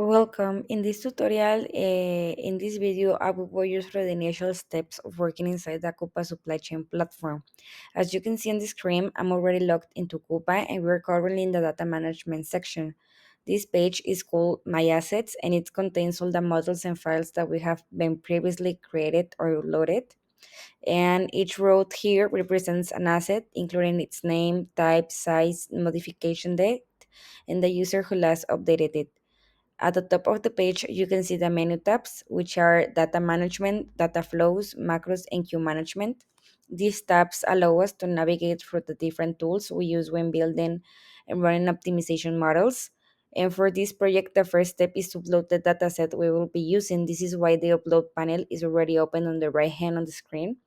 Welcome. In this tutorial, in this video, I will walk you through the initial steps of working inside the Coupa supply chain platform. As you can see on the screen, I'm already logged into Coupa and we're currently in the data management section. This page is called My Assets and it contains all the models and files that we have been previously created or loaded. And each row here represents an asset, including its name, type, size, modification date, and the user who last updated it. At the top of the page, you can see the menu tabs, which are data management, data flows, macros, and queue management. These tabs allow us to navigate through the different tools we use when building and running optimization models. And for this project, the first step is to upload the dataset we will be using. This is why the upload panel is already open on the right hand on the screen.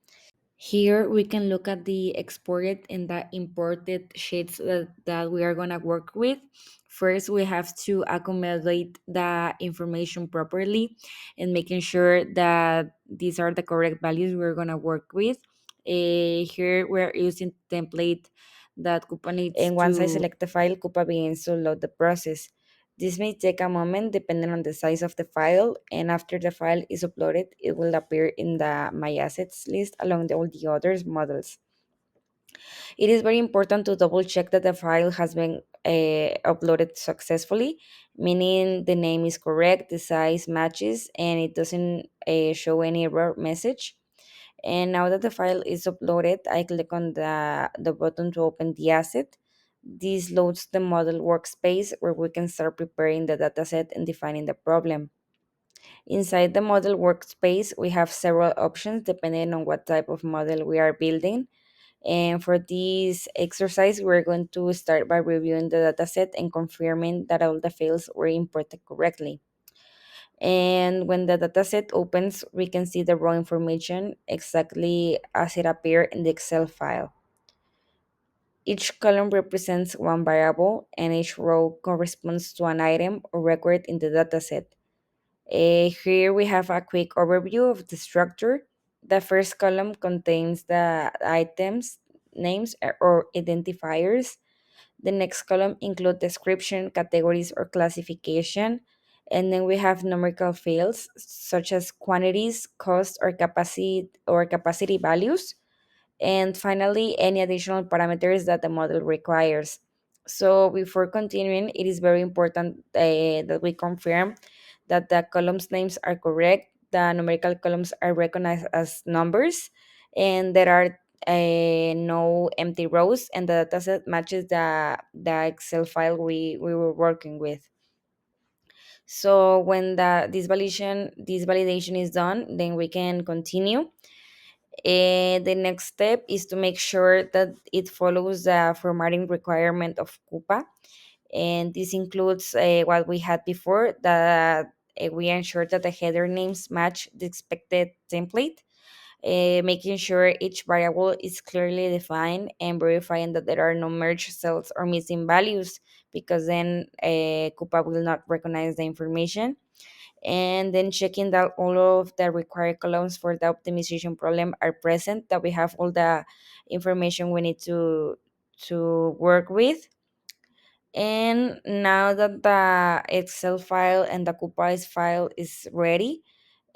Here we can look at the exported and the imported sheets that we are going to work with. First, we have to accumulate the information properly and making sure that these are the correct values we're going to work with. Here we're using template that Coupa needs and once I select the file, Coupa begins to load the process. This may take a moment depending on the size of the file, and after the file is uploaded, it will appear in the My Assets list along all the other models. It is very important to double check that the file has been uploaded successfully, meaning the name is correct, the size matches, and it doesn't show any error message. And now that the file is uploaded, I click on the button to open the asset. This loads the model workspace where we can start preparing the dataset and defining the problem. Inside the model workspace, we have several options depending on what type of model we are building. And for this exercise, we're going to start by reviewing the dataset and confirming that all the fields were imported correctly. And when the dataset opens, we can see the raw information exactly as it appeared in the Excel file. Each column represents one variable, and each row corresponds to an item or record in the dataset. Here we have a quick overview of the structure. The first column contains the items, names, or identifiers. The next column include description, categories, or classification. And then we have numerical fields such as quantities, cost, or capacity values. And finally, any additional parameters that the model requires. So before continuing, it is very important that we confirm that the columns names are correct, the numerical columns are recognized as numbers, and there are no empty rows, and the dataset matches the Excel file we were working with. So when this validation is done, then we can continue. The next step is to make sure that it follows the formatting requirement of Coupa, and this includes what we had before, that we ensure that the header names match the expected template, making sure each variable is clearly defined and verifying that there are no merged cells or missing values, because then Coupa will not recognize the information. And then checking that all of the required columns for the optimization problem are present, that we have all the information we need to work with. And now that the Excel file and the Coupa file is ready,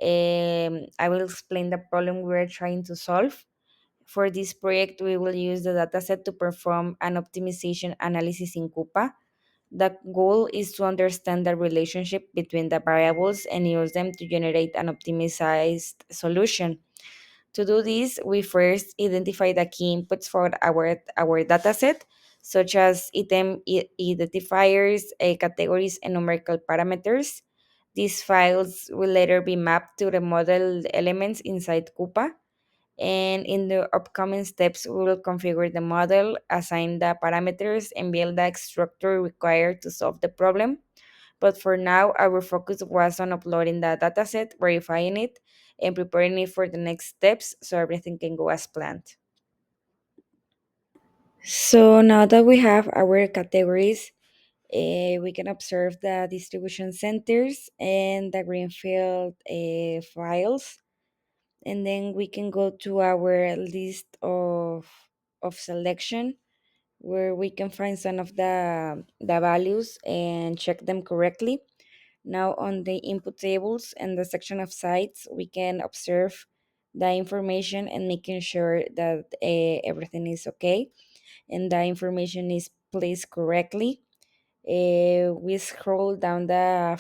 I will explain the problem we're trying to solve. For this project, we will use the dataset to perform an optimization analysis in Coupa. The goal is to understand the relationship between the variables and use them to generate an optimized solution. To do this, we first identify the key inputs for our dataset, such as identifiers, categories, and numerical parameters. These files will later be mapped to the model elements inside Coupa. And in the upcoming steps, we will configure the model, assign the parameters, and build the structure required to solve the problem. But for now, our focus was on uploading the dataset, verifying it, and preparing it for the next steps so everything can go as planned. So now that we have our categories, we can observe the distribution centers and the greenfield files, and then we can go to our list of selection where we can find some of the values and check them correctly. Now, on the input tables and the section of sites, we can observe the information and making sure that everything is okay and the information is placed correctly. We scroll down the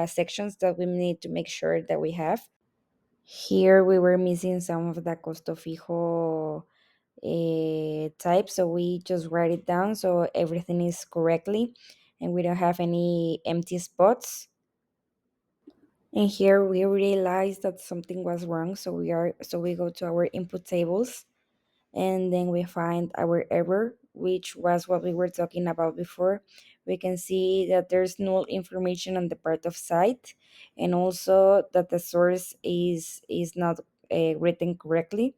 sections that we need to make sure that we have. Here we were missing some of the costo fijo type, so we just write it down so everything is correctly and we don't have any empty spots. And here we realize that something was wrong, so we go to our input tables and then we find our error, which was what we were talking about before. We can see that there's null information on the part of site, and also that the source is not written correctly.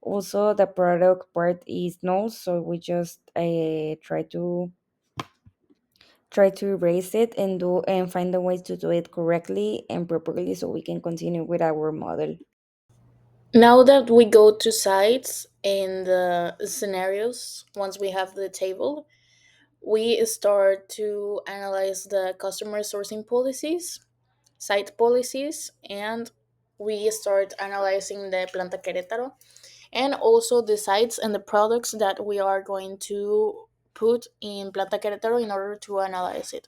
Also, the product part is null, so we just try to erase it and do and find a way to do it correctly and properly, so we can continue with our model. Now that we go to sites and scenarios, once we have the table, we start to analyze the customer sourcing policies, site policies, and we start analyzing the Planta Querétaro and also the sites and the products that we are going to put in Planta Querétaro in order to analyze it.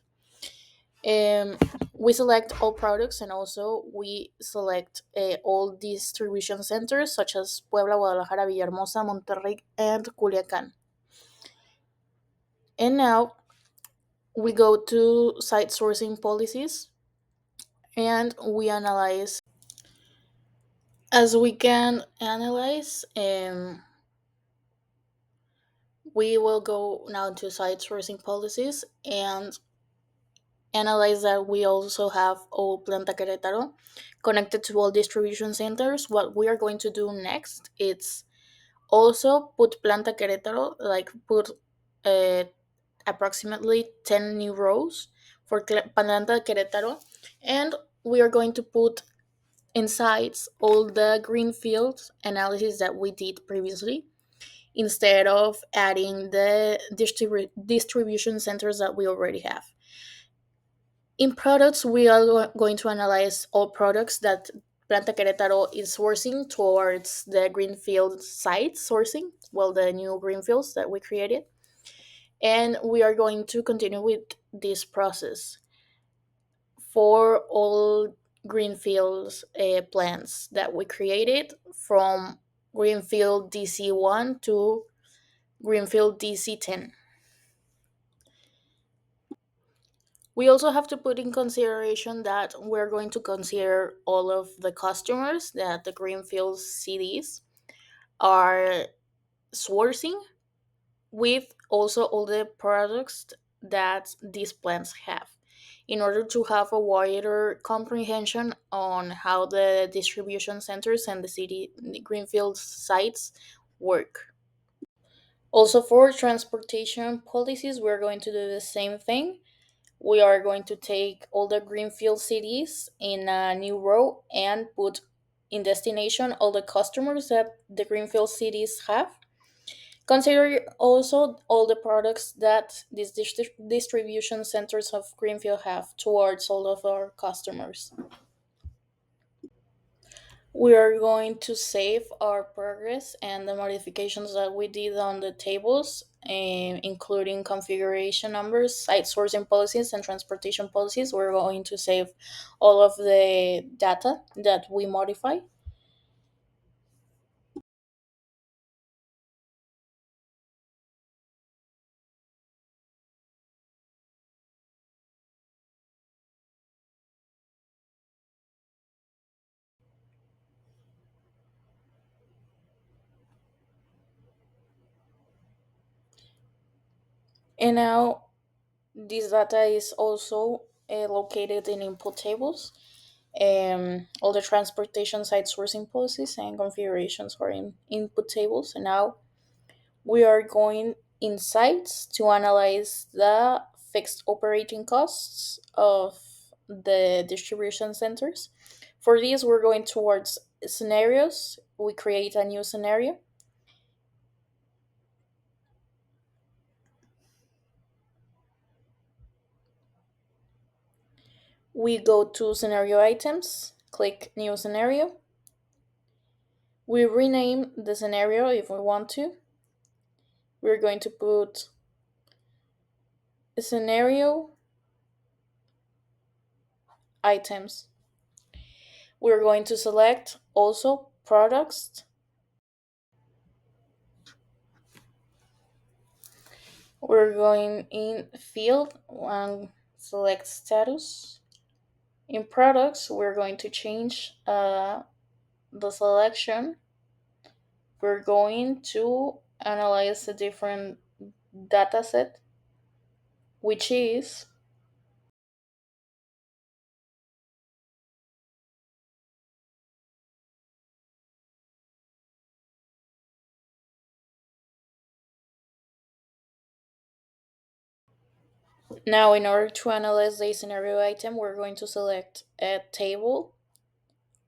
Um, we select all products and also we select all distribution centers such as Puebla, Guadalajara, Villahermosa, Monterrey, and Culiacan. And now we go to site sourcing policies and we analyze. As we can analyze, we will go now to site sourcing policies and analyze that we also have all Planta Querétaro connected to all distribution centers. What we are going to do next is also put Planta Querétaro, like put uh, approximately 10 new rows for Planta Querétaro, and we are going to put inside all the greenfield analysis that we did previously instead of adding the distribution centers that we already have. In products, we are going to analyze all products that Planta Querétaro is sourcing towards the greenfield site sourcing, well, the new greenfields that we created. And we are going to continue with this process for all greenfields plants that we created from greenfield DC1 to greenfield DC10. We also have to put in consideration that we're going to consider all of the customers that the greenfield cities are sourcing with also all the products that these plants have in order to have a wider comprehension on how the distribution centers and the greenfield sites work. Also, for transportation policies, we're going to do the same thing. We are going to take all the greenfield cities in a new row and put in destination all the customers that the greenfield cities have. Consider also all the products that these distribution centers of greenfield have towards all of our customers. We are going to save our progress and the modifications that we did on the tables, including configuration numbers, site sourcing policies, and transportation policies. We're going to save all of the data that we modify. And now this data is also located in input tables. All the transportation site sourcing policies and configurations are in input tables. And now we are going insights to analyze the fixed operating costs of the distribution centers. For this, we're going towards scenarios. We create a new scenario. We go to scenario items, click new scenario. We rename the scenario if we want to. We're going to put a scenario items. We're going to select also products. We're going in field and select status. In products, we're going to change the selection. We're going to analyze a different data set, which is now in order to analyze the scenario item, we're going to select a table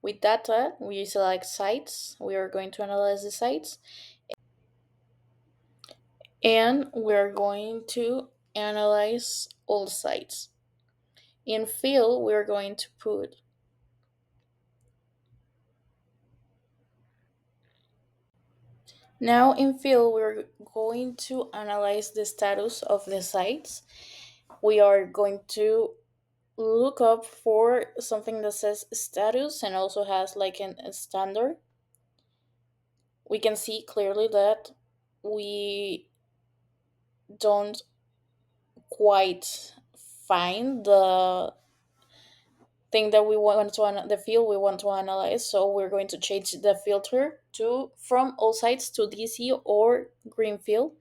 with data. We select sites. We are going to analyze the sites, and we're going to analyze all sites. In field, we're going to put now in field we're going to analyze the status of the sites. We are going to look up for something that says status and also has like a standard. We can see clearly that we don't quite find the thing that we want to the field we want to analyze, so we're going to change the filter to from all sites to DC or green field.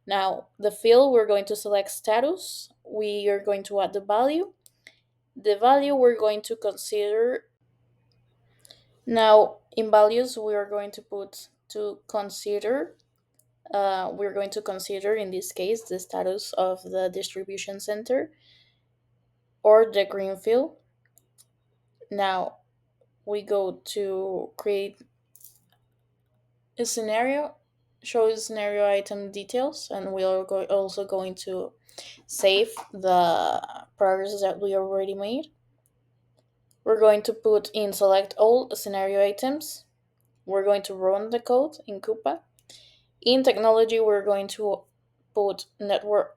Now the field, we're going to select status. We are going to add the value we're going to consider. Now in values, we are going to put to consider, we're going to consider in this case the status of the distribution center or the green field. Now we go to create a scenario, show the scenario item details, and we are also going to save the progress that we already made. We're going to put in select all scenario items. We're going to run the code in Coupa. In technology, we're going to put network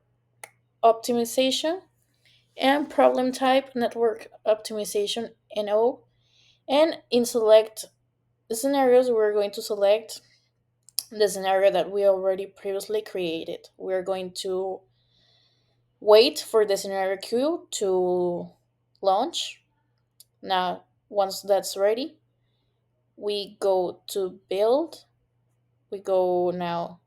optimization and problem type network optimization NO. And in select scenarios, we're going to select the scenario that we already previously created. We're going to wait for the scenario queue to launch. Now, once that's ready, we go to build. We go now